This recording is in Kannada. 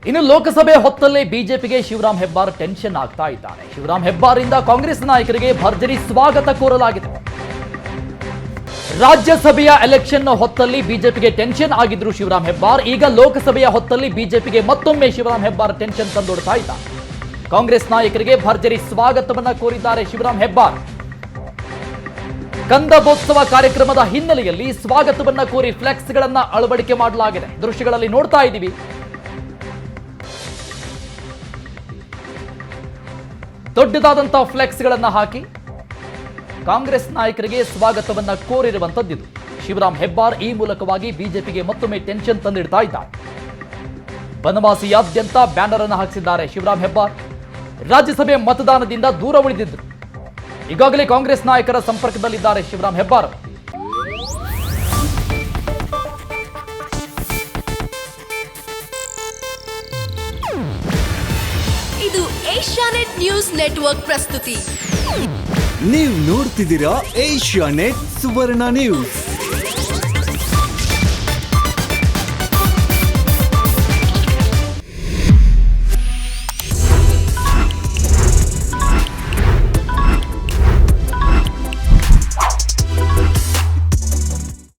ಇನ್ನು ಲೋಕಸಭೆ ಹೊತ್ತಲ್ಲೇ ಬಿಜೆಪಿಗೆ ಶಿವರಾಮ್ ಹೆಬ್ಬಾರ್ ಟೆನ್ಷನ್ ಆಗ್ತಾ ಇದ್ದಾರೆ. ಶಿವರಾಮ್ ಹೆಬ್ಬಾರಿಂದ ಕಾಂಗ್ರೆಸ್ ನಾಯಕರಿಗೆ ಭರ್ಜರಿ ಸ್ವಾಗತ ಕೋರಲಾಗಿದೆ. ರಾಜ್ಯಸಭೆಯ ಎಲೆಕ್ಷನ್ ಹೊತ್ತಲ್ಲಿ ಬಿಜೆಪಿಗೆ ಟೆನ್ಷನ್ ಆಗಿದ್ರು ಶಿವರಾಮ್ ಹೆಬ್ಬಾರ್. ಈಗ ಲೋಕಸಭೆಯ ಹೊತ್ತಲ್ಲಿ ಬಿಜೆಪಿಗೆ ಮತ್ತೊಮ್ಮೆ ಶಿವರಾಮ್ ಹೆಬ್ಬಾರ್ ಟೆನ್ಷನ್ ತಂದೊಡ್ತಾ ಇದ್ದಾರೆ. ಕಾಂಗ್ರೆಸ್ ನಾಯಕರಿಗೆ ಭರ್ಜರಿ ಸ್ವಾಗತವನ್ನ ಕೋರಿದ್ದಾರೆ ಶಿವರಾಮ್ ಹೆಬ್ಬಾರ್. ಕಂದಬೋತ್ಸವ ಕಾರ್ಯಕ್ರಮದ ಹಿನ್ನೆಲೆಯಲ್ಲಿ ಸ್ವಾಗತವನ್ನ ಕೋರಿ ಫ್ಲೆಕ್ಸ್ಗಳನ್ನ ಅಳವಡಿಕೆ ಮಾಡಲಾಗಿದೆ. ದೃಶ್ಯಗಳಲ್ಲಿ ನೋಡ್ತಾ ಇದ್ದೀವಿ. ದೊಡ್ಡದಾದಂತಹ ಫ್ಲೆಕ್ಸ್ಗಳನ್ನ ಹಾಕಿ ಕಾಂಗ್ರೆಸ್ ನಾಯಕರಿಗೆ ಸ್ವಾಗತವನ್ನ ಕೋರಿರುವಂತದ್ದಿದು. ಶಿವರಾಮ್ ಹೆಬ್ಬಾರ್ ಈ ಮೂಲಕವಾಗಿ ಬಿಜೆಪಿಗೆ ಮತ್ತೊಮ್ಮೆ ಟೆನ್ಷನ್ ತಂದಿಡ್ತಾ ಇದ್ದಾರೆ. ಬನವಾಸಿಯಾದ್ಯಂತ ಬ್ಯಾನರ್ ಅನ್ನು ಹಾಕಿಸಿದ್ದಾರೆ ಶಿವರಾಮ್ ಹೆಬ್ಬಾರ್. ರಾಜ್ಯಸಭೆ ಮತದಾನದಿಂದ ದೂರ ಉಳಿದಿದ್ದರು. ಈಗಾಗಲೇ ಕಾಂಗ್ರೆಸ್ ನಾಯಕರ ಸಂಪರ್ಕದಲ್ಲಿದ್ದಾರೆ ಶಿವರಾಮ್ ಹೆಬ್ಬಾರ್. ಇದು ಏಷ್ಯಾನೆಟ್ ನ್ಯೂಸ್ ನೆಟ್ವರ್ಕ್ ಪ್ರಸ್ತುತಿ. ನೀವು ನೋಡ್ತಿದ್ದೀರಾ ಏಷ್ಯಾನೆಟ್ ಸುವರ್ಣ ನ್ಯೂಸ್.